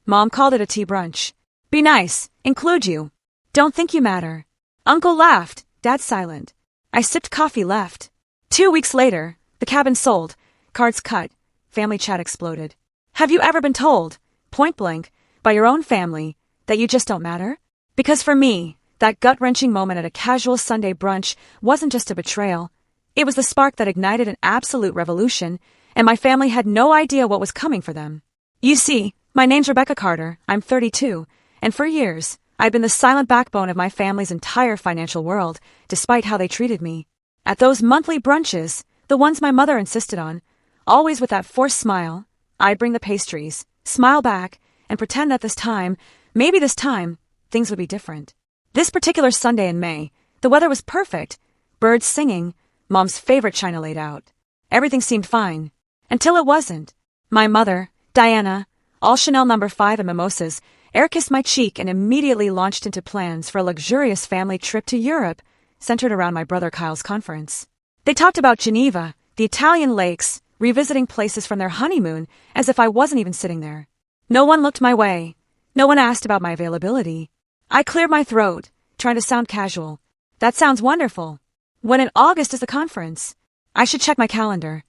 Mom called it a tea brunch. Be nice, include you. Don't think you matter. Uncle laughed, Dad silent. I sipped coffee left. 2 weeks later, the cabin sold, cards cut, family chat exploded. Have you ever been told, point blank, by your own family, that you just don't matter? Because for me, that gut-wrenching moment at a casual Sunday brunch wasn't just a betrayal. It was the spark that ignited an absolute revolution, and my family had no idea what was coming for them. You see, my name's Rebecca Carter, I'm 32, and for years, I've been the silent backbone of my family's entire financial world, despite how they treated me. At those monthly brunches, the ones my mother insisted on, always with that forced smile, I'd bring the pastries, smile back, and pretend that this time, maybe this time, things would be different. This particular Sunday in May, the weather was perfect, birds singing, Mom's favorite china laid out. Everything seemed fine. Until it wasn't. My mother, Diana, all Chanel No. 5 and mimosas, air-kissed my cheek and immediately launched into plans for a luxurious family trip to Europe, centered around my brother Kyle's conference. They talked about Geneva, the Italian lakes, revisiting places from their honeymoon as if I wasn't even sitting there. No one looked my way. No one asked about my availability. I cleared my throat, trying to sound casual. That sounds wonderful. When in August is the conference? I should check my calendar.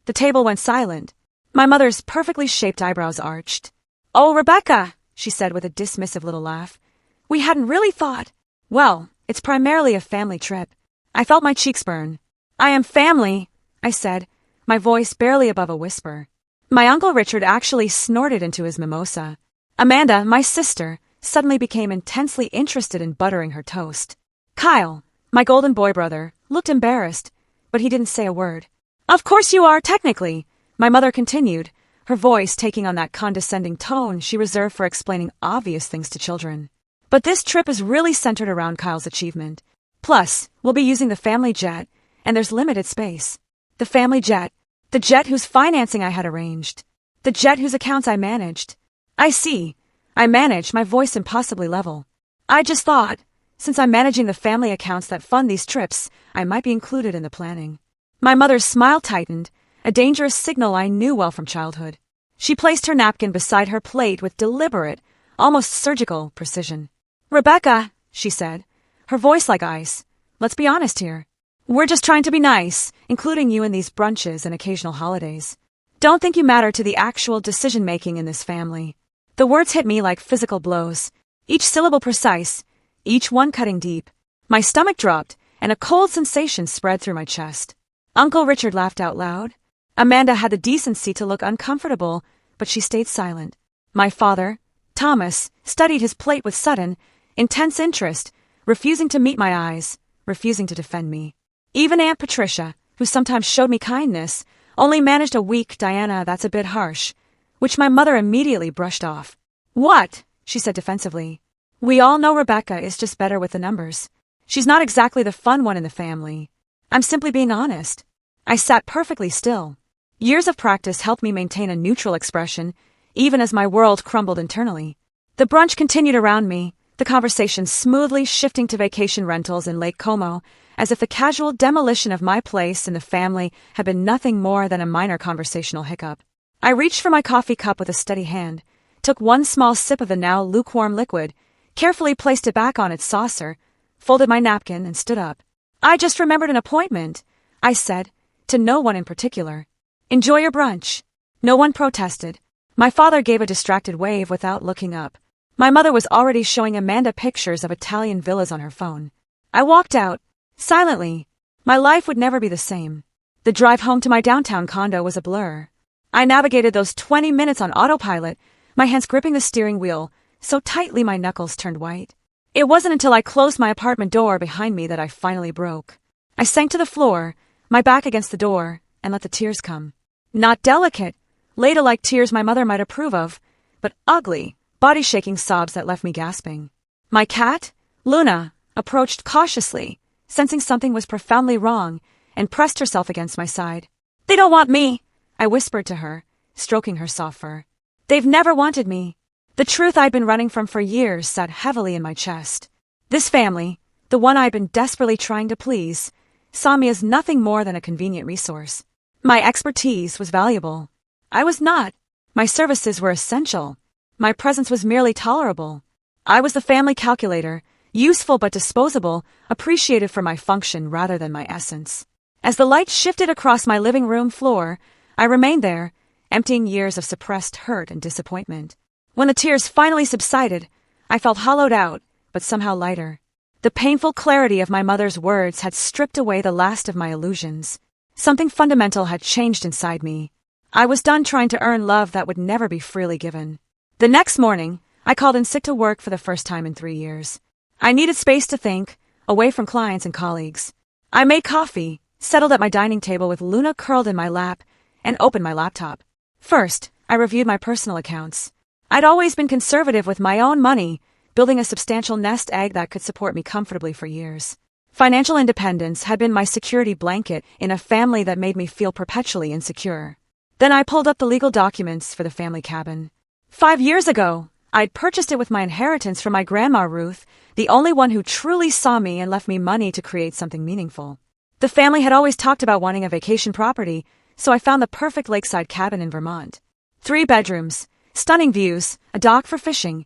The table went silent. My mother's perfectly shaped eyebrows arched. Oh, Rebecca, she said with a dismissive little laugh. We hadn't really thought. Well, it's primarily a family trip. I felt my cheeks burn. I am family, I said, my voice barely above a whisper. My Uncle Richard actually snorted into his mimosa. Amanda, my sister, suddenly became intensely interested in buttering her toast. Kyle, my golden boy brother, looked embarrassed, but he didn't say a word. Of course you are, technically, my mother continued, her voice taking on that condescending tone she reserved for explaining obvious things to children. But this trip is really centered around Kyle's achievement. Plus, we'll be using the family jet, and there's limited space. The family jet. The jet whose financing I had arranged. The jet whose accounts I managed. I see. I manage, my voice impossibly level. I just thought, since I'm managing the family accounts that fund these trips, I might be included in the planning. My mother's smile tightened, a dangerous signal I knew well from childhood. She placed her napkin beside her plate with deliberate, almost surgical precision. Rebecca, she said, her voice like ice, let's be honest here. We're just trying to be nice, including you in these brunches and occasional holidays. Don't think you matter to the actual decision-making in this family. The words hit me like physical blows, each syllable precise, each one cutting deep. My stomach dropped, and a cold sensation spread through my chest. Uncle Richard laughed out loud. Amanda had the decency to look uncomfortable, but she stayed silent. My father, Thomas, studied his plate with sudden, intense interest, refusing to meet my eyes, refusing to defend me. Even Aunt Patricia, who sometimes showed me kindness, only managed a weak Diana that's a bit harsh, which my mother immediately brushed off. What? She said defensively. We all know Rebecca is just better with the numbers. She's not exactly the fun one in the family. I'm simply being honest. I sat perfectly still. Years of practice helped me maintain a neutral expression, even as my world crumbled internally. The brunch continued around me, the conversation smoothly shifting to vacation rentals in Lake Como, as if the casual demolition of my place in the family had been nothing more than a minor conversational hiccup. I reached for my coffee cup with a steady hand, took one small sip of the now lukewarm liquid, carefully placed it back on its saucer, folded my napkin, and stood up. I just remembered an appointment, I said, to no one in particular. Enjoy your brunch. No one protested. My father gave a distracted wave without looking up. My mother was already showing Amanda pictures of Italian villas on her phone. I walked out, silently. My life would never be the same. The drive home to my downtown condo was a blur. I navigated those 20 minutes on autopilot, my hands gripping the steering wheel, so tightly my knuckles turned white. It wasn't until I closed my apartment door behind me that I finally broke. I sank to the floor, my back against the door, and let the tears come. Not delicate, ladle-like tears my mother might approve of, but ugly, body-shaking sobs that left me gasping. My cat, Luna, approached cautiously, sensing something was profoundly wrong, and pressed herself against my side. They don't want me, I whispered to her, stroking her soft fur. They've never wanted me. The truth I'd been running from for years sat heavily in my chest. This family, the one I'd been desperately trying to please, saw me as nothing more than a convenient resource. My expertise was valuable. I was not. My services were essential. My presence was merely tolerable. I was the family calculator, useful but disposable, appreciated for my function rather than my essence. As the light shifted across my living room floor, I remained there, emptying years of suppressed hurt and disappointment. When the tears finally subsided, I felt hollowed out, but somehow lighter. The painful clarity of my mother's words had stripped away the last of my illusions. Something fundamental had changed inside me. I was done trying to earn love that would never be freely given. The next morning, I called in sick to work for the first time in 3 years. I needed space to think, away from clients and colleagues. I made coffee, settled at my dining table with Luna curled in my lap, and opened my laptop. First, I reviewed my personal accounts. I'd always been conservative with my own money, building a substantial nest egg that could support me comfortably for years. Financial independence had been my security blanket in a family that made me feel perpetually insecure. Then I pulled up the legal documents for the family cabin. 5 years ago, I'd purchased it with my inheritance from my grandma Ruth, the only one who truly saw me and left me money to create something meaningful. The family had always talked about wanting a vacation property, so I found the perfect lakeside cabin in Vermont. 3 bedrooms, stunning views, a dock for fishing,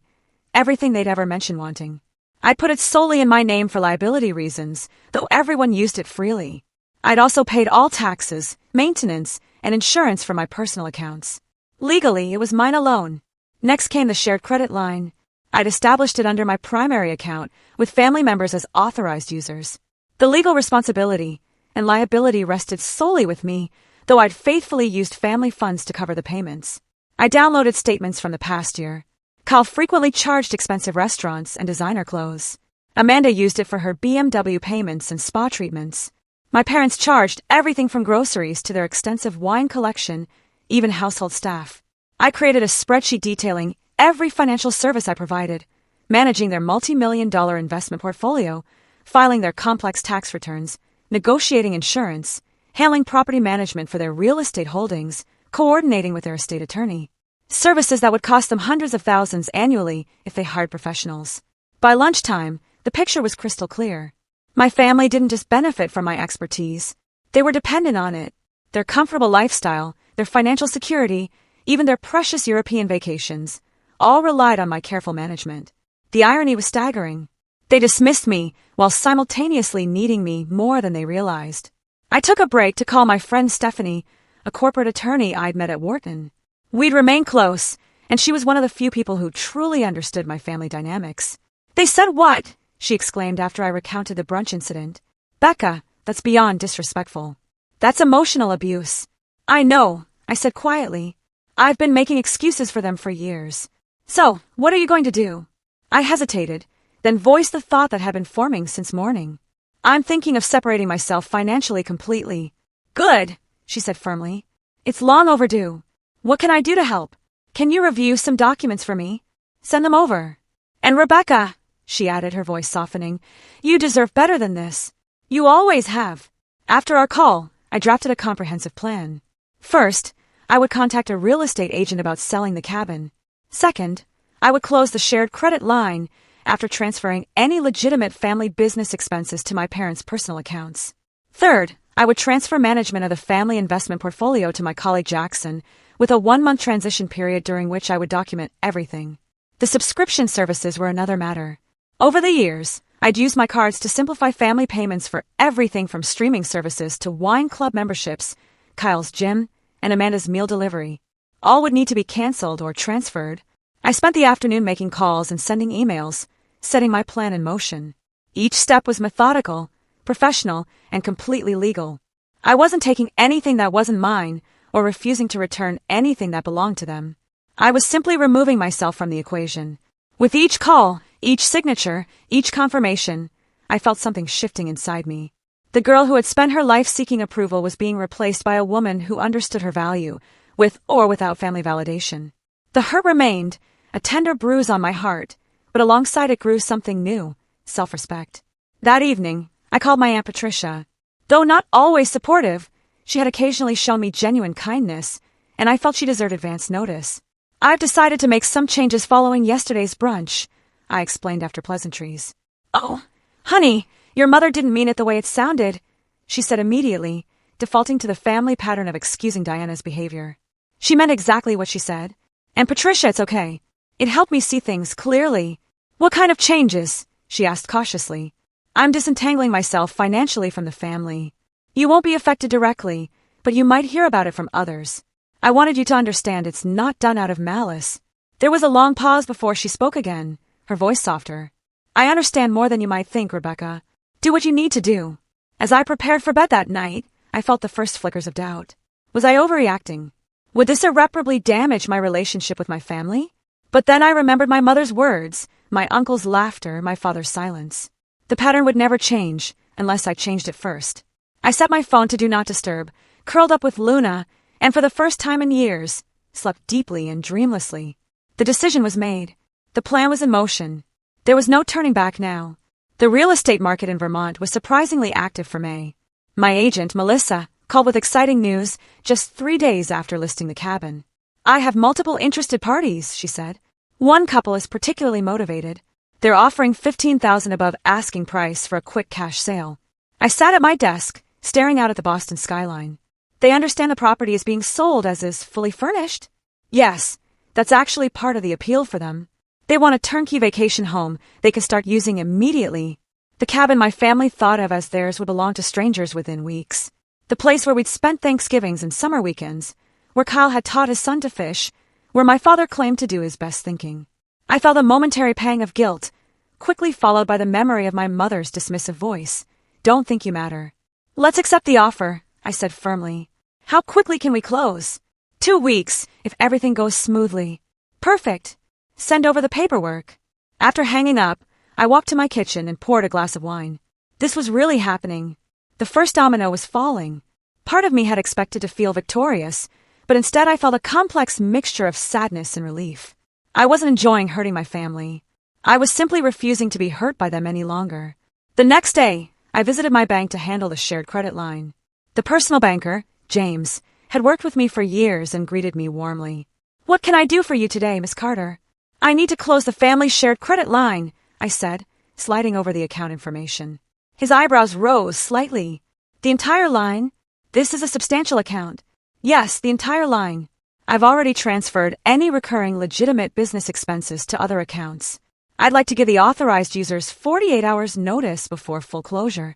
everything they'd ever mentioned wanting. I'd put it solely in my name for liability reasons, though everyone used it freely. I'd also paid all taxes, maintenance, and insurance from my personal accounts. Legally, it was mine alone. Next came the shared credit line. I'd established it under my primary account, with family members as authorized users. The legal responsibility and liability rested solely with me, though I'd faithfully used family funds to cover the payments. I downloaded statements from the past year. Kyle frequently charged expensive restaurants and designer clothes. Amanda used it for her BMW payments and spa treatments. My parents charged everything from groceries to their extensive wine collection, even household staff. I created a spreadsheet detailing every financial service I provided, managing their multi-million-dollar investment portfolio, filing their complex tax returns, negotiating insurance, handling property management for their real estate holdings, coordinating with their estate attorney. Services that would cost them hundreds of thousands annually if they hired professionals. By lunchtime, the picture was crystal clear. My family didn't just benefit from my expertise. They were dependent on it. Their comfortable lifestyle, their financial security, even their precious European vacations, all relied on my careful management. The irony was staggering. They dismissed me while simultaneously needing me more than they realized. I took a break to call my friend Stephanie, a corporate attorney I'd met at Wharton. We'd remained close, and she was one of the few people who truly understood my family dynamics. "They said what?" she exclaimed after I recounted the brunch incident. "Becca, that's beyond disrespectful. That's emotional abuse." "I know," I said quietly. "I've been making excuses for them for years. So, what are you going to do?" I hesitated, then voiced the thought that had been forming since morning. "I'm thinking of separating myself financially completely." "Good," she said firmly. "It's long overdue. What can I do to help? Can you review some documents for me? Send them over. And Rebecca," she added, her voice softening, "you deserve better than this. You always have." After our call, I drafted a comprehensive plan. First, I would contact a real estate agent about selling the cabin. Second, I would close the shared credit line after transferring any legitimate family business expenses to my parents' personal accounts. Third, I would transfer management of the family investment portfolio to my colleague Jackson, with a 1-month transition period during which I would document everything. The subscription services were another matter. Over the years, I'd used my cards to simplify family payments for everything from streaming services to wine club memberships, Kyle's gym, and Amanda's meal delivery. All would need to be canceled or transferred. I spent the afternoon making calls and sending emails, setting my plan in motion. Each step was methodical, professional, and completely legal. I wasn't taking anything that wasn't mine or refusing to return anything that belonged to them. I was simply removing myself from the equation. With each call, each signature, each confirmation, I felt something shifting inside me. The girl who had spent her life seeking approval was being replaced by a woman who understood her value, with or without family validation. The hurt remained, a tender bruise on my heart, but alongside it grew something new, self-respect. That evening, I called my Aunt Patricia. Though not always supportive, she had occasionally shown me genuine kindness, and I felt she deserved advance notice. "I've decided to make some changes following yesterday's brunch," I explained after pleasantries. "Oh, honey, your mother didn't mean it the way it sounded," she said immediately, defaulting to the family pattern of excusing Diana's behavior. "She meant exactly what she said. And Patricia, it's okay. It helped me see things clearly. What kind of changes? She asked cautiously. I'm disentangling myself financially from the family. You won't be affected directly, but you might hear about it from others. I wanted you to understand it's not done out of malice. There was a long pause before she spoke again, her voice softer. I understand more than you might think, Rebecca. Do what you need to do. As I prepared for bed that night, I felt the first flickers of doubt. Was I overreacting? Would this irreparably damage my relationship with my family? But then I remembered my mother's words, my uncle's laughter, my father's silence. The pattern would never change, unless I changed it first. I set my phone to Do Not Disturb, curled up with Luna, and for the first time in years, slept deeply and dreamlessly. The decision was made. The plan was in motion. There was no turning back now. The real estate market in Vermont was surprisingly active for May. My agent, Melissa, called with exciting news just 3 days after listing the cabin. I have multiple interested parties, she said. One couple is particularly motivated. They're offering $15,000 above asking price for a quick cash sale. I sat at my desk, staring out at the Boston skyline. They understand the property is being sold as is fully furnished? Yes, that's actually part of the appeal for them. They want a turnkey vacation home they can start using immediately. The cabin my family thought of as theirs would belong to strangers within weeks. The place where we'd spent Thanksgivings and summer weekends, where Kyle had taught his son to fish, where my father claimed to do his best thinking. I felt a momentary pang of guilt, quickly followed by the memory of my mother's dismissive voice. Don't think you matter. Let's accept the offer, I said firmly. How quickly can we close? 2 weeks, if everything goes smoothly. Perfect. Send over the paperwork. After hanging up, I walked to my kitchen and poured a glass of wine. This was really happening. The first domino was falling. Part of me had expected to feel victorious, but instead I felt a complex mixture of sadness and relief. I wasn't enjoying hurting my family. I was simply refusing to be hurt by them any longer. The next day, I visited my bank to handle the shared credit line. The personal banker, James, had worked with me for years and greeted me warmly. What can I do for you today, Miss Carter? I need to close the family shared credit line, I said, sliding over the account information. His eyebrows rose slightly. The entire line? This is a substantial account. Yes, the entire line. I've already transferred any recurring legitimate business expenses to other accounts. I'd like to give the authorized users 48 hours notice before full closure.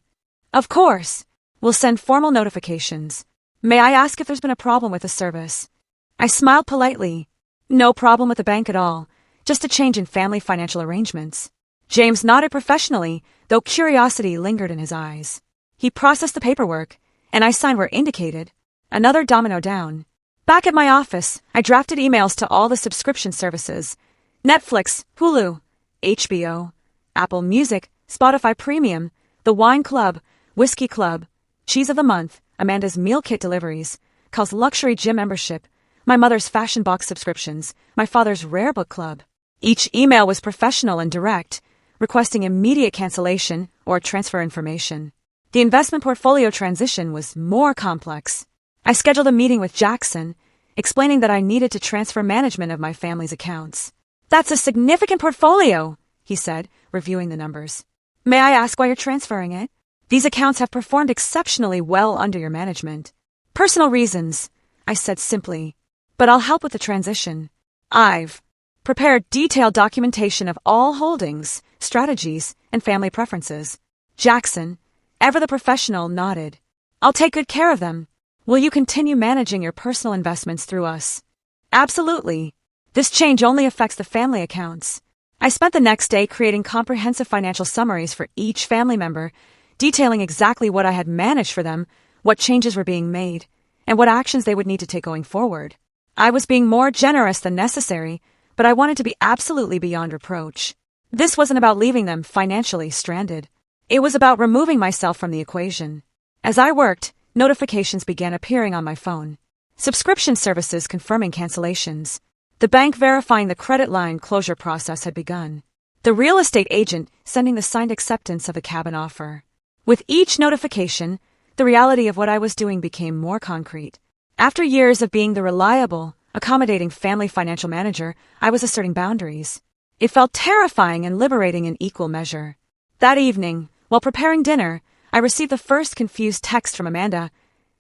Of course. We'll send formal notifications. May I ask if there's been a problem with the service? I smiled politely. No problem with the bank at all. Just a change in family financial arrangements. James nodded professionally, though curiosity lingered in his eyes. He processed the paperwork, and I signed where indicated. Another domino down. Back at my office, I drafted emails to all the subscription services. Netflix, Hulu, HBO, Apple Music, Spotify Premium, The Wine Club, Whiskey Club, Cheese of the Month, Amanda's Meal Kit deliveries, Cal's luxury gym membership, my mother's fashion box subscriptions, my father's rare book club. Each email was professional and direct, requesting immediate cancellation or transfer information. The investment portfolio transition was more complex. I scheduled a meeting with Jackson, explaining that I needed to transfer management of my family's accounts. That's a significant portfolio, he said, reviewing the numbers. May I ask why you're transferring it? These accounts have performed exceptionally well under your management. Personal reasons, I said simply, but I'll help with the transition. I've prepared detailed documentation of all holdings, strategies, and family preferences. Jackson, ever the professional, nodded. I'll take good care of them. Will you continue managing your personal investments through us? Absolutely. This change only affects the family accounts. I spent the next day creating comprehensive financial summaries for each family member, detailing exactly what I had managed for them, what changes were being made, and what actions they would need to take going forward. I was being more generous than necessary, but I wanted to be absolutely beyond reproach. This wasn't about leaving them financially stranded. It was about removing myself from the equation. As I worked, notifications began appearing on my phone. Subscription services confirming cancellations. The bank verifying the credit line closure process had begun. The real estate agent sending the signed acceptance of the cabin offer. With each notification, the reality of what I was doing became more concrete. After years of being the reliable, accommodating family financial manager, I was asserting boundaries. It felt terrifying and liberating in equal measure. That evening, while preparing dinner, I received the first confused text from Amanda.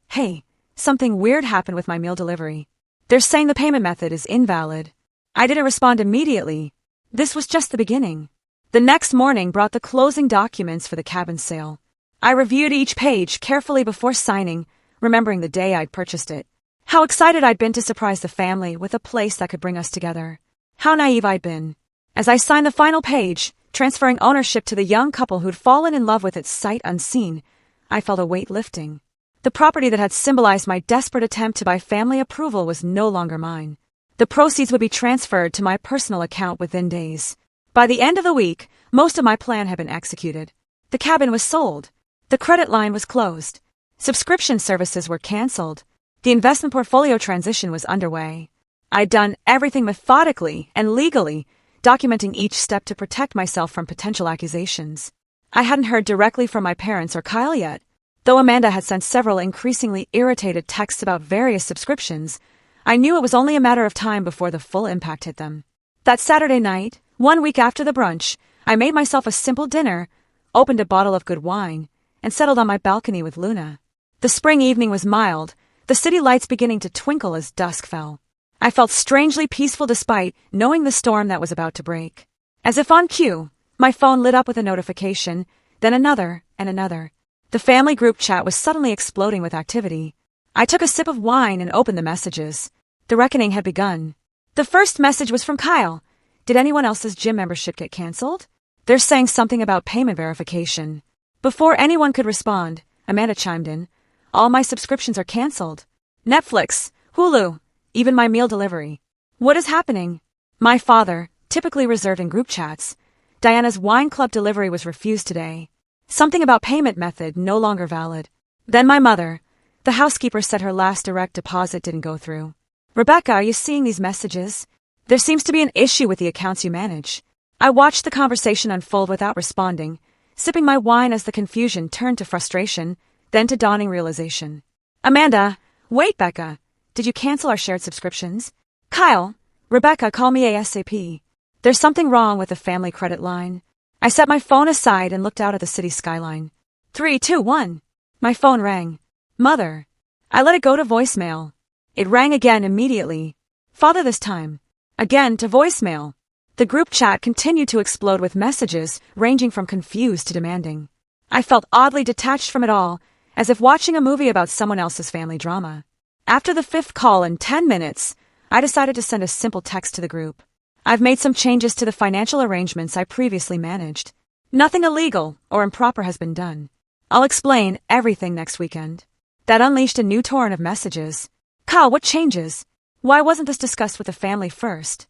Hey, something weird happened with my meal delivery. They're saying the payment method is invalid. I didn't respond immediately. This was just the beginning. The next morning brought the closing documents for the cabin sale. I reviewed each page carefully before signing, remembering the day I'd purchased it. How excited I'd been to surprise the family with a place that could bring us together. How naive I'd been. As I signed the final page, transferring ownership to the young couple who'd fallen in love with it sight unseen, I felt a weight lifting. The property that had symbolized my desperate attempt to buy family approval was no longer mine. The proceeds would be transferred to my personal account within days. By the end of the week, most of my plan had been executed. The cabin was sold. The credit line was closed. Subscription services were canceled. The investment portfolio transition was underway. I'd done everything methodically and legally, documenting each step to protect myself from potential accusations. I hadn't heard directly from my parents or Kyle yet. Though Amanda had sent several increasingly irritated texts about various subscriptions, I knew it was only a matter of time before the full impact hit them. That Saturday night, 1 week after the brunch, I made myself a simple dinner, opened a bottle of good wine, and settled on my balcony with Luna. The spring evening was mild, the city lights beginning to twinkle as dusk fell. I felt strangely peaceful despite knowing the storm that was about to break. As if on cue, my phone lit up with a notification, then another and another. The family group chat was suddenly exploding with activity. I took a sip of wine and opened the messages. The reckoning had begun. The first message was from Kyle. Did anyone else's gym membership get canceled? They're saying something about payment verification. Before anyone could respond, Amanda chimed in. All my subscriptions are canceled. Netflix, Hulu, even my meal delivery. What is happening? My father, typically reserved in group chats. Diana's wine club delivery was refused today. Something about payment method no longer valid. Then my mother. The housekeeper said her last direct deposit didn't go through. Rebecca, are you seeing these messages? There seems to be an issue with the accounts you manage. I watched the conversation unfold without responding, sipping my wine as the confusion turned to frustration, then to dawning realization. Amanda, wait, Becca. Did you cancel our shared subscriptions? Kyle, Rebecca, call me ASAP. There's something wrong with the family credit line. I set my phone aside and looked out at the city skyline. 3, 2, 1. My phone rang. Mother. I let it go to voicemail. It rang again immediately. Father this time. Again to voicemail. The group chat continued to explode with messages ranging from confused to demanding. I felt oddly detached from it all, as if watching a movie about someone else's family drama. After the 5th call in 10 minutes, I decided to send a simple text to the group. I've made some changes to the financial arrangements I previously managed. Nothing illegal or improper has been done. I'll explain everything next weekend. That unleashed a new torrent of messages. Kyle, what changes? Why wasn't this discussed with the family first?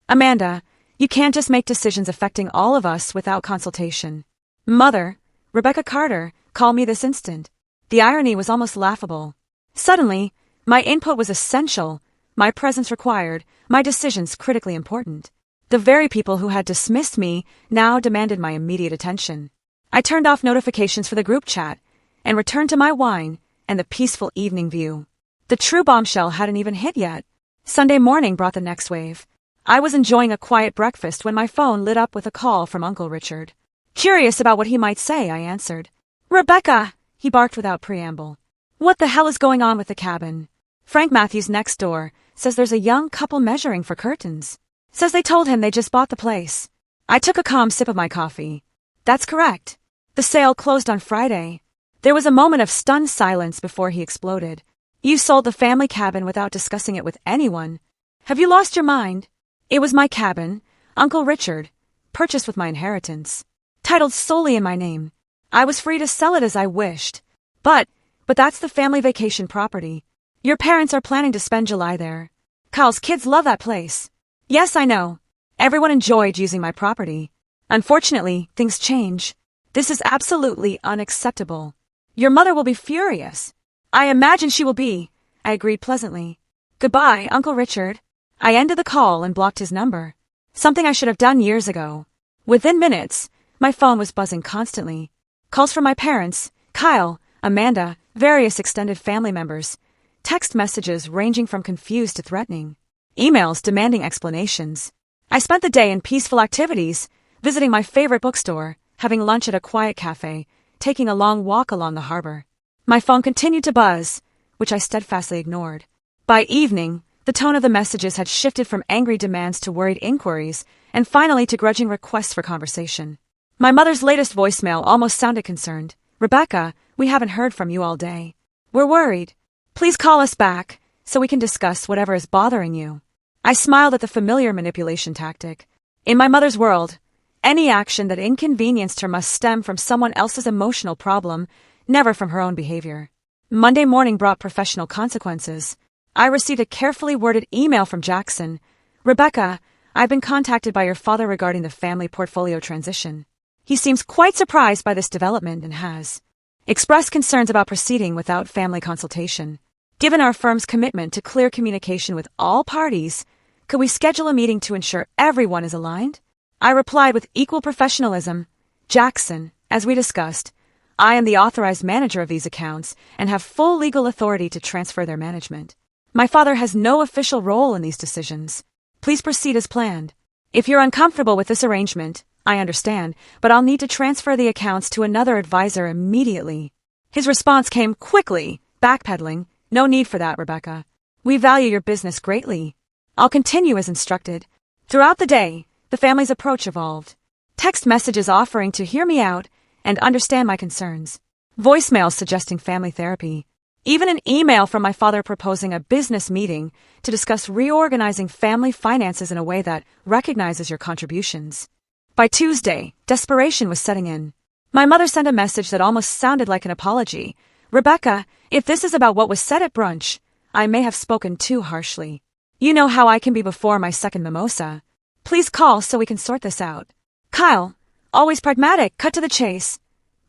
Amanda, you can't just make decisions affecting all of us without consultation. Mother, Rebecca Carter, call me this instant. The irony was almost laughable. Suddenly, my input was essential, my presence required, my decisions critically important. The very people who had dismissed me now demanded my immediate attention. I turned off notifications for the group chat and returned to my wine and the peaceful evening view. The true bombshell hadn't even hit yet. Sunday morning brought the next wave. I was enjoying a quiet breakfast when my phone lit up with a call from Uncle Richard. Curious about what he might say, I answered. Rebecca, he barked without preamble. What the hell is going on with the cabin? Frank Matthews next door says there's a young couple measuring for curtains. Says they told him they just bought the place. I took a calm sip of my coffee. That's correct. The sale closed on Friday. There was a moment of stunned silence before he exploded. You sold the family cabin without discussing it with anyone. Have you lost your mind? It was my cabin, Uncle Richard, purchased with my inheritance. Titled solely in my name. I was free to sell it as I wished. But that's the family vacation property. Your parents are planning to spend July there. Kyle's kids love that place. Yes, I know. Everyone enjoyed using my property. Unfortunately, things change. This is absolutely unacceptable. Your mother will be furious. I imagine she will be, I agreed pleasantly. Goodbye, Uncle Richard. I ended the call and blocked his number. Something I should have done years ago. Within minutes, my phone was buzzing constantly. Calls from my parents, Kyle, Amanda, various extended family members. Text messages ranging from confused to threatening. Emails demanding explanations. I spent the day in peaceful activities, visiting my favorite bookstore, having lunch at a quiet cafe, taking a long walk along the harbor. My phone continued to buzz, which I steadfastly ignored. By evening, The tone of the messages had shifted from angry demands to worried inquiries, and finally to grudging requests for conversation. My mother's latest voicemail almost sounded concerned. "Rebecca, we haven't heard from you all day. We're worried. Please call us back so we can discuss whatever is bothering you." I smiled at the familiar manipulation tactic. In my mother's world, any action that inconvenienced her must stem from someone else's emotional problem, never from her own behavior. Monday morning brought professional consequences. I received a carefully worded email from Jackson. "Rebecca, I've been contacted by your father regarding the family portfolio transition. He seems quite surprised by this development and has expressed concerns about proceeding without family consultation. Given our firm's commitment to clear communication with all parties, could we schedule a meeting to ensure everyone is aligned?" I replied with equal professionalism. "Jackson, as we discussed, I am the authorized manager of these accounts and have full legal authority to transfer their management. My father has no official role in these decisions. Please proceed as planned. If you're uncomfortable with this arrangement, I understand, but I'll need to transfer the accounts to another advisor immediately." His response came quickly, backpedaling. "No need for that, Rebecca. We value your business greatly. I'll continue as instructed." Throughout the day, the family's approach evolved. Text messages offering to hear me out and understand my concerns. Voicemails suggesting family therapy. Even an email from my father proposing a business meeting to discuss reorganizing family finances in a way that recognizes your contributions. By Tuesday, desperation was setting in. My mother sent a message that almost sounded like an apology. "Rebecca, if this is about what was said at brunch, I may have spoken too harshly. You know how I can be before my second mimosa. Please call so we can sort this out." Kyle, always pragmatic, cut to the chase.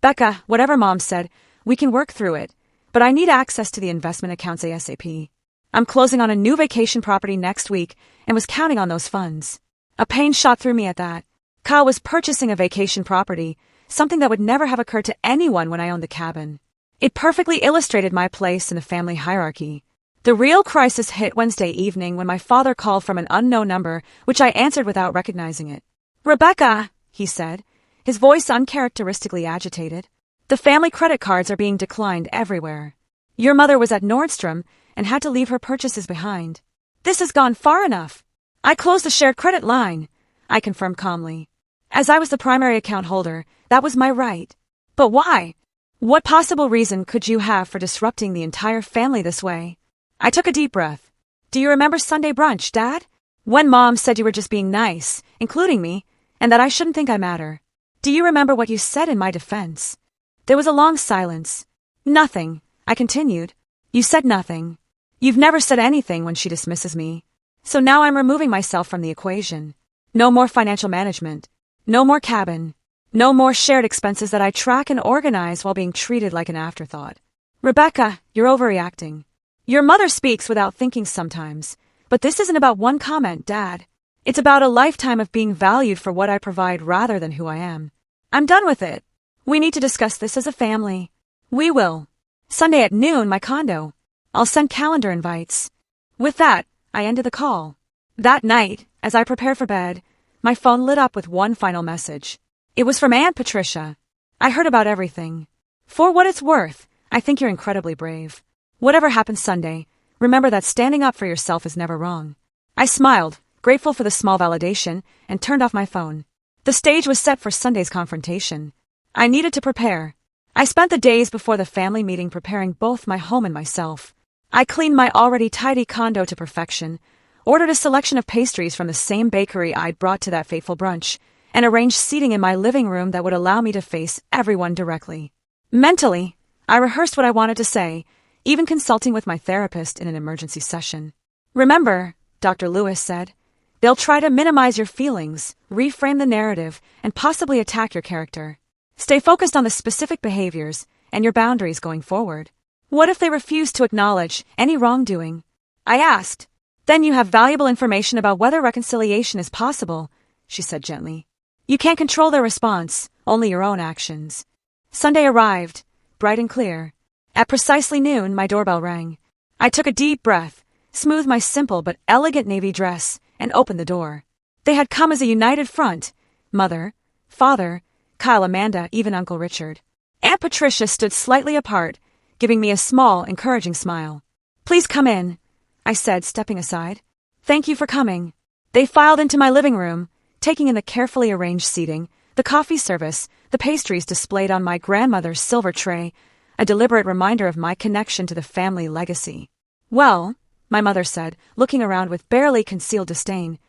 "Becca, whatever Mom said, we can work through it, but I need access to the investment accounts ASAP. I'm closing on a new vacation property next week and was counting on those funds." A pain shot through me at that. Kyle was purchasing a vacation property, something that would never have occurred to anyone when I owned the cabin. It perfectly illustrated my place in the family hierarchy. The real crisis hit Wednesday evening when my father called from an unknown number, which I answered without recognizing it. "Rebecca," he said, his voice uncharacteristically agitated. "The family credit cards are being declined everywhere. Your mother was at Nordstrom and had to leave her purchases behind. This has gone far enough." "I closed the shared credit line," I confirmed calmly. As I was the primary account holder, that was my right. But why? What possible reason could you have for disrupting the entire family this way? I took a deep breath. "Do you remember Sunday brunch, Dad? When Mom said you were just being nice, including me, and that I shouldn't think I matter. Do you remember what you said in my defense?" There was a long silence. "Nothing," I continued. "You said nothing. You've never said anything when she dismisses me. So now I'm removing myself from the equation. No more financial management. No more cabin. No more shared expenses that I track and organize while being treated like an afterthought. Rebecca, you're overreacting. Your mother speaks without thinking sometimes, but this isn't about one comment, Dad. It's about a lifetime of being valued for what I provide rather than who I am. I'm done with it. We need to discuss this as a family." "We will. Sunday at noon, my condo. I'll send calendar invites." With that, I ended the call. That night, as I prepared for bed, my phone lit up with one final message. It was from Aunt Patricia. "I heard about everything. For what it's worth, I think you're incredibly brave. Whatever happens Sunday, remember that standing up for yourself is never wrong." I smiled, grateful for the small validation, and turned off my phone. The stage was set for Sunday's confrontation. I needed to prepare. I spent the days before the family meeting preparing both my home and myself. I cleaned my already tidy condo to perfection, ordered a selection of pastries from the same bakery I'd brought to that fateful brunch, and arranged seating in my living room that would allow me to face everyone directly. Mentally, I rehearsed what I wanted to say, even consulting with my therapist in an emergency session. "Remember," Dr. Lewis said, "they'll try to minimize your feelings, reframe the narrative, and possibly attack your character. Stay focused on the specific behaviors and your boundaries going forward. What if they refuse to acknowledge any wrongdoing?" I asked. "Then you have valuable information about whether reconciliation is possible," she said gently. "You can't control their response, only your own actions." Sunday arrived, bright and clear. At precisely noon, my doorbell rang. I took a deep breath, smoothed my simple but elegant navy dress, and opened the door. They had come as a united front. Mother, father, Kyle, Amanda, even Uncle Richard. Aunt Patricia stood slightly apart, giving me a small, encouraging smile. "Please come in." I said, stepping aside. Thank you for coming. They filed into my living room, taking in the carefully arranged seating, the coffee service, the pastries displayed on my grandmother's silver tray, a deliberate reminder of my connection to the family legacy. Well, my mother said, looking around with barely concealed disdain,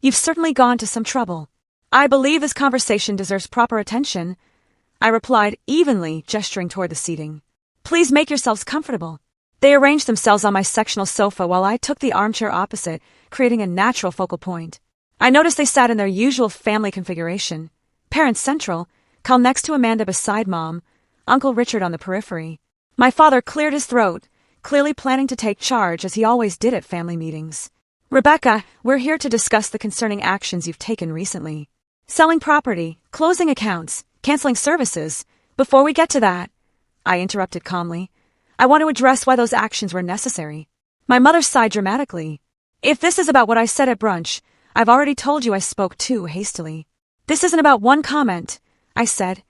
you've certainly gone to some trouble. I believe this conversation deserves proper attention, I replied evenly, gesturing toward the seating. Please make yourselves comfortable. They arranged themselves on my sectional sofa while I took the armchair opposite, creating a natural focal point. I noticed they sat in their usual family configuration. Parents central, Cal next to Amanda beside Mom, Uncle Richard on the periphery. My father cleared his throat, clearly planning to take charge as he always did at family meetings. Rebecca, we're here to discuss the concerning actions you've taken recently. Selling property, closing accounts, canceling services. Before we get to that, I interrupted calmly, I want to address why those actions were necessary. My mother sighed dramatically. If this is about what I said at brunch, I've already told you I spoke too hastily. This isn't about one comment, I said,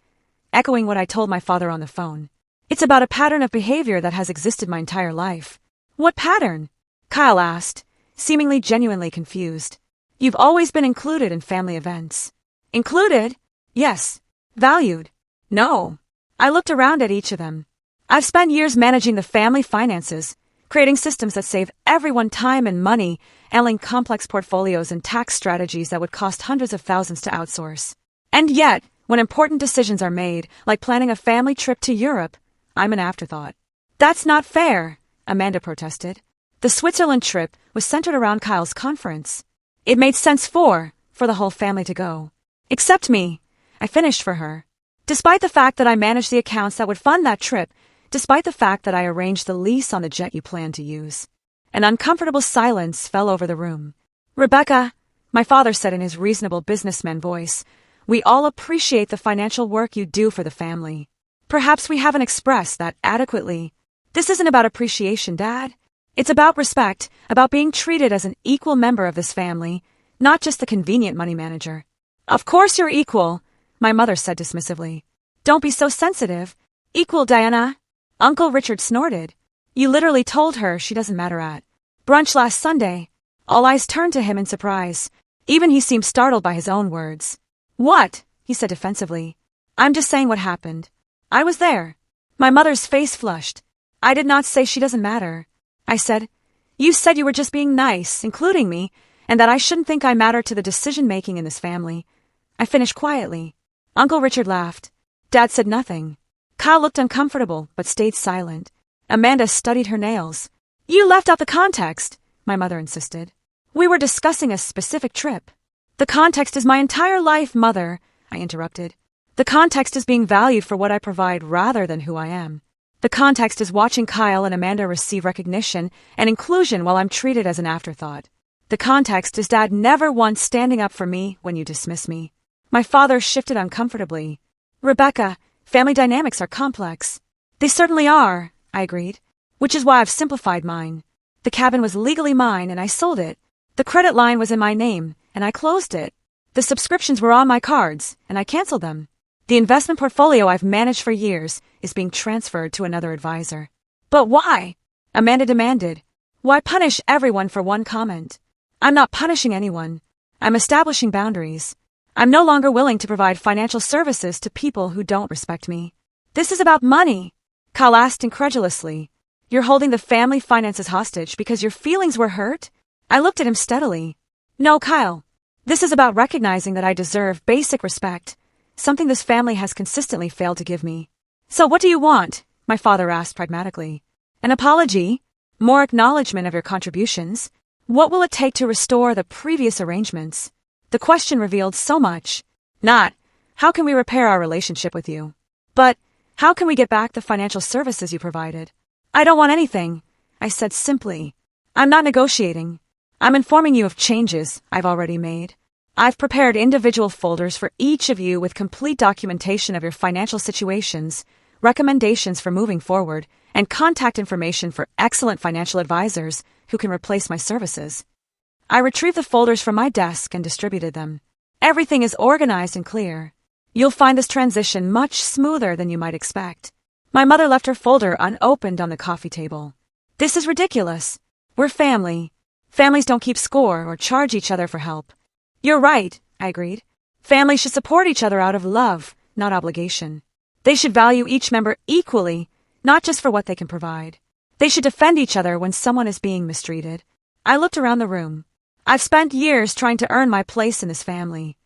echoing what I told my father on the phone. It's about a pattern of behavior that has existed my entire life. What pattern? Kyle asked, seemingly genuinely confused. You've always been included in family events. Included? Yes. Valued? No. I looked around at each of them. I've spent years managing the family finances, creating systems that save everyone time and money, handling complex portfolios and tax strategies that would cost hundreds of thousands to outsource. And yet, when important decisions are made, like planning a family trip to Europe, I'm an afterthought. That's not fair, Amanda protested. The Switzerland trip was centered around Kyle's conference. It made sense for the whole family to go. Except me. I finished for her. Despite the fact that I managed the accounts that would fund that trip, despite the fact that I arranged the lease on the jet you planned to use. An uncomfortable silence fell over the room. Rebecca, my father said in his reasonable businessman voice, we all appreciate the financial work you do for the family. Perhaps we haven't expressed that adequately. This isn't about appreciation, Dad. It's about respect, about being treated as an equal member of this family, not just the convenient money manager. Of course you're equal, my mother said dismissively. Don't be so sensitive. Equal, Diana. Uncle Richard snorted. You literally told her she doesn't matter at brunch last Sunday. All eyes turned to him in surprise. Even he seemed startled by his own words. What? He said defensively. I'm just saying what happened. I was there. My mother's face flushed. I did not say she doesn't matter. I said, you said you were just being nice, including me, and that I shouldn't think I matter to the decision-making in this family. I finished quietly. Uncle Richard laughed. Dad said nothing. Kyle looked uncomfortable, but stayed silent. Amanda studied her nails. You left out the context, my mother insisted. We were discussing a specific trip. The context is my entire life, Mother, I interrupted. The context is being valued for what I provide rather than who I am. The context is watching Kyle and Amanda receive recognition and inclusion while I'm treated as an afterthought. The context is Dad never once standing up for me when you dismiss me. My father shifted uncomfortably. Rebecca, family dynamics are complex. They certainly are, I agreed, which is why I've simplified mine. The cabin was legally mine and I sold it. The credit line was in my name and I closed it. The subscriptions were on my cards and I canceled them. The investment portfolio I've managed for years is being transferred to another advisor. But why? Amanda demanded. Why punish everyone for one comment? I'm not punishing anyone. I'm establishing boundaries. I'm no longer willing to provide financial services to people who don't respect me. This is about money. Kyle asked incredulously. You're holding the family finances hostage because your feelings were hurt? I looked at him steadily. No, Kyle. This is about recognizing that I deserve basic respect, something this family has consistently failed to give me. So what do you want? My father asked pragmatically. An apology? More acknowledgement of your contributions? What will it take to restore the previous arrangements? The question revealed so much. Not, how can we repair our relationship with you? But, how can we get back the financial services you provided? I don't want anything, I said simply. I'm not negotiating. I'm informing you of changes I've already made. I've prepared individual folders for each of you with complete documentation of your financial situations, recommendations for moving forward, and contact information for excellent financial advisors who can replace my services. I retrieved the folders from my desk and distributed them. Everything is organized and clear. You'll find this transition much smoother than you might expect. My mother left her folder unopened on the coffee table. This is ridiculous. We're family. Families don't keep score or charge each other for help. You're right, I agreed. Families should support each other out of love, not obligation. They should value each member equally, not just for what they can provide. They should defend each other when someone is being mistreated. I looked around the room. I've spent years trying to earn my place in this family.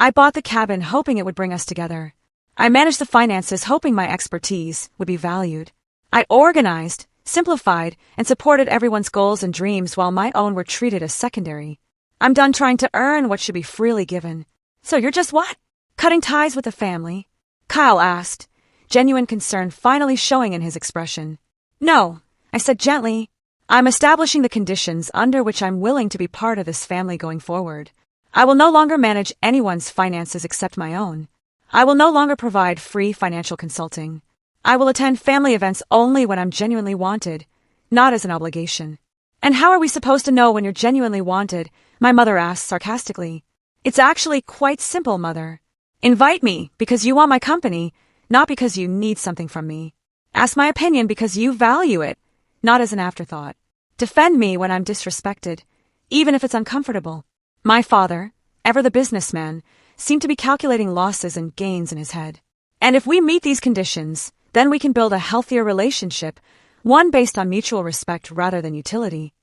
I bought the cabin hoping it would bring us together. I managed the finances hoping my expertise would be valued. I organized, simplified, and supported everyone's goals and dreams while my own were treated as secondary. I'm done trying to earn what should be freely given. So you're just what? Cutting ties with the family? Kyle asked, genuine concern finally showing in his expression. No, I said gently. I'm establishing the conditions under which I'm willing to be part of this family going forward. I will no longer manage anyone's finances except my own. I will no longer provide free financial consulting. I will attend family events only when I'm genuinely wanted, not as an obligation. And how are we supposed to know when you're genuinely wanted? My mother asked sarcastically. It's actually quite simple, Mother. Invite me because you want my company, not because you need something from me. Ask my opinion because you value it, not as an afterthought. Defend me when I'm disrespected, even if it's uncomfortable. My father, ever the businessman, seemed to be calculating losses and gains in his head. And if we meet these conditions, then we can build a healthier relationship, one based on mutual respect rather than utility.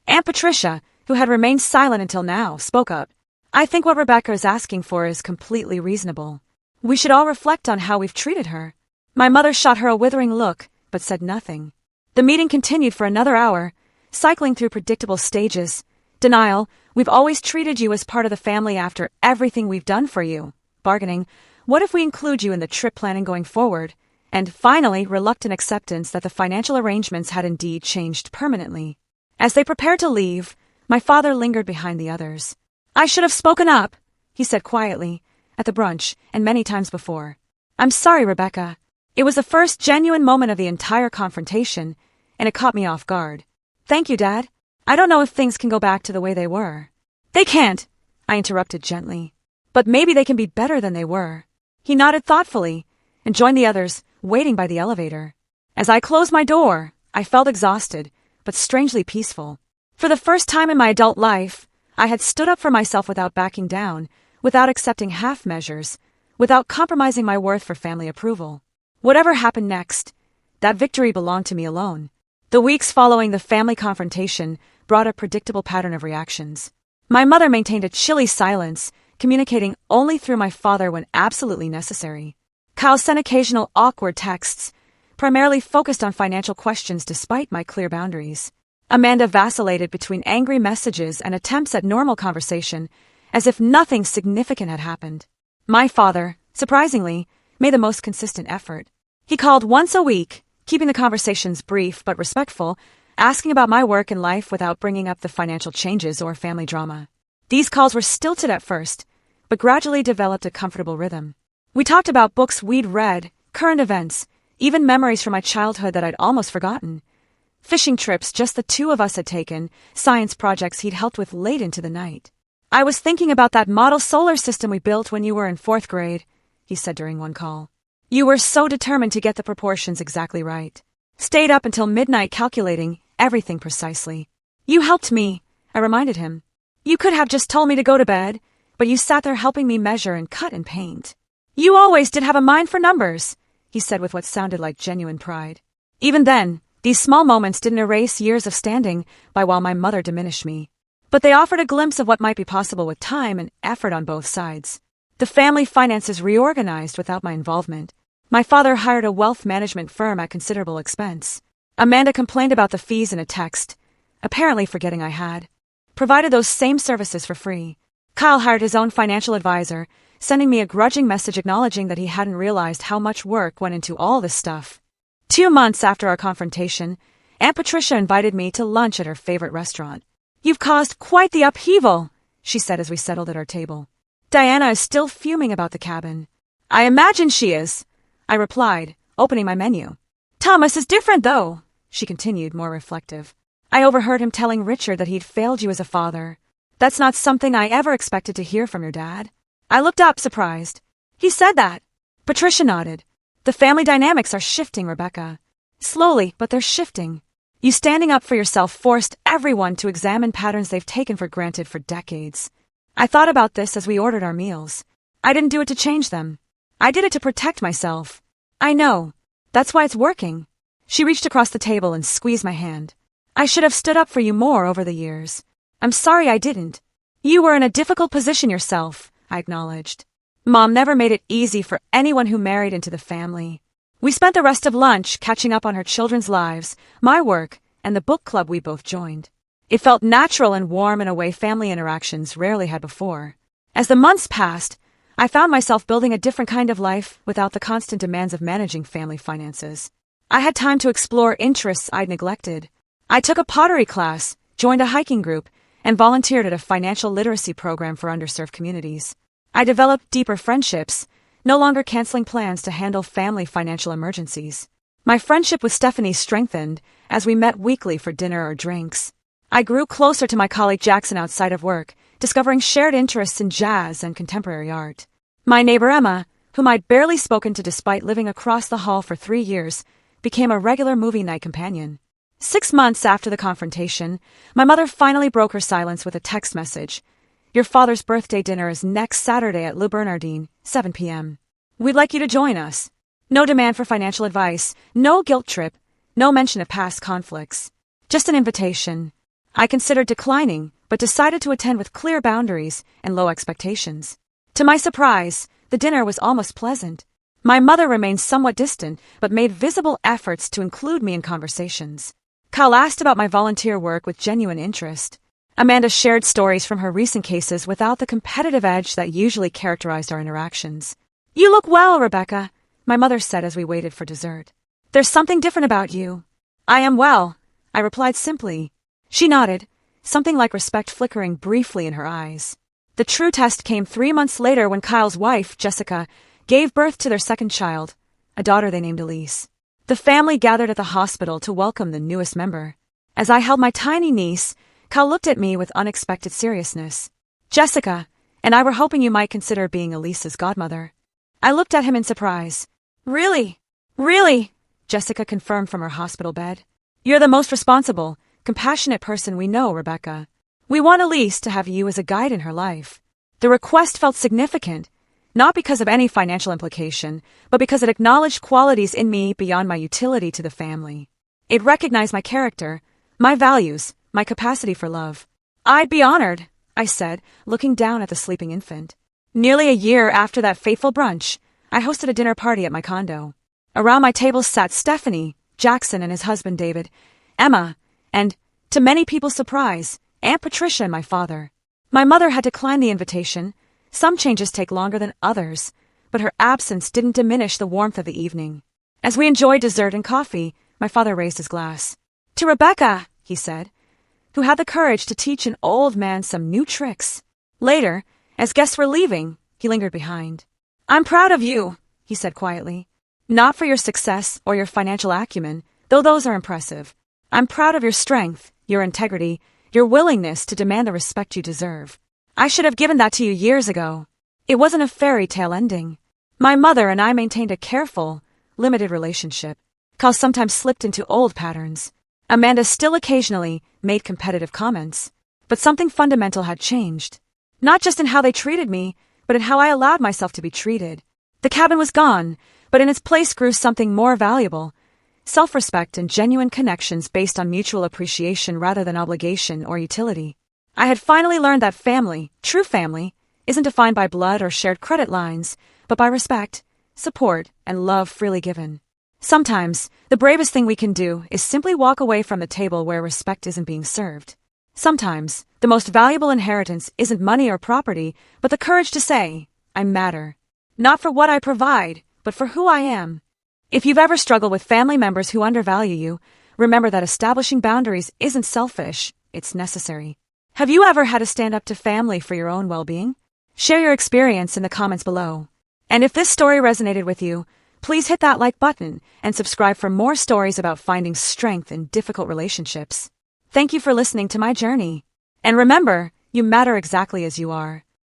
Aunt Patricia, who had remained silent until now, spoke up. I think what Rebecca is asking for is completely reasonable. We should all reflect on how we've treated her. My mother shot her a withering look, but said nothing. The meeting continued for another hour, cycling through predictable stages. Denial, we've always treated you as part of the family after everything we've done for you. Bargaining, what if we include you in the trip planning going forward? And finally, reluctant acceptance that the financial arrangements had indeed changed permanently. As they prepared to leave, my father lingered behind the others. I should have spoken up, he said quietly, at the brunch and many times before. I'm sorry, Rebecca. It was the first genuine moment of the entire confrontation, and it caught me off guard. Thank you, Dad. I don't know if things can go back to the way they were. They can't, I interrupted gently. But maybe they can be better than they were. He nodded thoughtfully and joined the others, waiting by the elevator. As I closed my door, I felt exhausted, but strangely peaceful. For the first time in my adult life, I had stood up for myself without backing down, without accepting half measures, without compromising my worth for family approval. Whatever happened next, that victory belonged to me alone. The weeks following the family confrontation brought a predictable pattern of reactions. My mother maintained a chilly silence, communicating only through my father when absolutely necessary. Kyle sent occasional awkward texts, primarily focused on financial questions despite my clear boundaries. Amanda vacillated between angry messages and attempts at normal conversation, as if nothing significant had happened. My father, surprisingly, made the most consistent effort. He called once a week, keeping the conversations brief but respectful, asking about my work and life without bringing up the financial changes or family drama. These calls were stilted at first, but gradually developed a comfortable rhythm. We talked about books we'd read, current events, even memories from my childhood that I'd almost forgotten. Fishing trips just the two of us had taken, science projects he'd helped with late into the night. I was thinking about that model solar system we built when you were in 4th grade, he said during one call. You were so determined to get the proportions exactly right. Stayed up until midnight calculating everything precisely. You helped me, I reminded him. You could have just told me to go to bed, but you sat there helping me measure and cut and paint. You always did have a mind for numbers, he said with what sounded like genuine pride. Even then, these small moments didn't erase years of standing by while my mother diminished me. But they offered a glimpse of what might be possible with time and effort on both sides. The family finances reorganized without my involvement. My father hired a wealth management firm at considerable expense. Amanda complained about the fees in a text, apparently forgetting I had provided those same services for free. Kyle hired his own financial advisor, sending me a grudging message acknowledging that he hadn't realized how much work went into all this stuff. 2 months after our confrontation, Aunt Patricia invited me to lunch at her favorite restaurant. You've caused quite the upheaval, she said as we settled at our table. Diana is still fuming about the cabin. I imagine she is, I replied, opening my menu. Thomas is different, though, she continued, more reflective. I overheard him telling Richard that he'd failed you as a father. That's not something I ever expected to hear from your dad. I looked up, surprised. He said that. Patricia nodded. The family dynamics are shifting, Rebecca. Slowly, but they're shifting. You standing up for yourself forced everyone to examine patterns they've taken for granted for decades. I thought about this as we ordered our meals. I didn't do it to change them. I did it to protect myself. I know. That's why it's working. She reached across the table and squeezed my hand. I should have stood up for you more over the years. I'm sorry I didn't. You were in a difficult position yourself, I acknowledged. Mom never made it easy for anyone who married into the family. We spent the rest of lunch catching up on her children's lives, my work, and the book club we both joined. It felt natural and warm in a way family interactions rarely had before. As the months passed, I found myself building a different kind of life without the constant demands of managing family finances. I had time to explore interests I'd neglected. I took a pottery class, joined a hiking group, and volunteered at a financial literacy program for underserved communities. I developed deeper friendships, no longer canceling plans to handle family financial emergencies. My friendship with Stephanie strengthened as we met weekly for dinner or drinks. I grew closer to my colleague Jackson outside of work, discovering shared interests in jazz and contemporary art. My neighbor Emma, whom I'd barely spoken to despite living across the hall for 3 years, became a regular movie night companion. 6 months after the confrontation, my mother finally broke her silence with a text message. Your father's birthday dinner is next Saturday at Le Bernardin, 7 p.m. We'd like you to join us. No demand for financial advice, no guilt trip, no mention of past conflicts. Just an invitation. I considered declining, but decided to attend with clear boundaries and low expectations. To my surprise, the dinner was almost pleasant. My mother remained somewhat distant, but made visible efforts to include me in conversations. Kyle asked about my volunteer work with genuine interest. Amanda shared stories from her recent cases without the competitive edge that usually characterized our interactions. You look well, Rebecca, my mother said as we waited for dessert. There's something different about you. I am well, I replied simply. She nodded, something like respect flickering briefly in her eyes. The true test came 3 months later when Kyle's wife, Jessica, gave birth to their second child, a daughter they named Elise. The family gathered at the hospital to welcome the newest member. As I held my tiny niece, Kyle looked at me with unexpected seriousness. Jessica, and I were hoping you might consider being Elise's godmother. I looked at him in surprise. Really? Really? Jessica confirmed from her hospital bed. You're the most responsible, compassionate person we know, Rebecca. We want Elise to have you as a guide in her life. The request felt significant, not because of any financial implication, but because it acknowledged qualities in me beyond my utility to the family. It recognized my character, my values, my capacity for love. I'd be honored, I said, looking down at the sleeping infant. Nearly a year after that fateful brunch, I hosted a dinner party at my condo. Around my table sat Stephanie, Jackson and his husband David, Emma, and, to many people's surprise, Aunt Patricia and my father. My mother had declined the invitation. Some changes take longer than others, but her absence didn't diminish the warmth of the evening. As we enjoyed dessert and coffee, my father raised his glass. To Rebecca, he said, who had the courage to teach an old man some new tricks. Later, as guests were leaving, he lingered behind. I'm proud of you, he said quietly. Not for your success or your financial acumen, though those are impressive. I'm proud of your strength, your integrity, your willingness to demand the respect you deserve. I should have given that to you years ago. It wasn't a fairy tale ending. My mother and I maintained a careful, limited relationship. Kyle sometimes slipped into old patterns. Amanda still occasionally made competitive comments. But something fundamental had changed. Not just in how they treated me, but in how I allowed myself to be treated. The cabin was gone, but in its place grew something more valuable. Self-respect and genuine connections based on mutual appreciation rather than obligation or utility. I had finally learned that family, true family, isn't defined by blood or shared credit lines, but by respect, support, and love freely given. Sometimes, the bravest thing we can do is simply walk away from the table where respect isn't being served. Sometimes, the most valuable inheritance isn't money or property, but the courage to say, I matter. Not for what I provide, but for who I am. If you've ever struggled with family members who undervalue you, remember that establishing boundaries isn't selfish, it's necessary. Have you ever had to stand up to family for your own well-being? Share your experience in the comments below. And if this story resonated with you, please hit that like button and subscribe for more stories about finding strength in difficult relationships. Thank you for listening to my journey. And remember, you matter exactly as you are.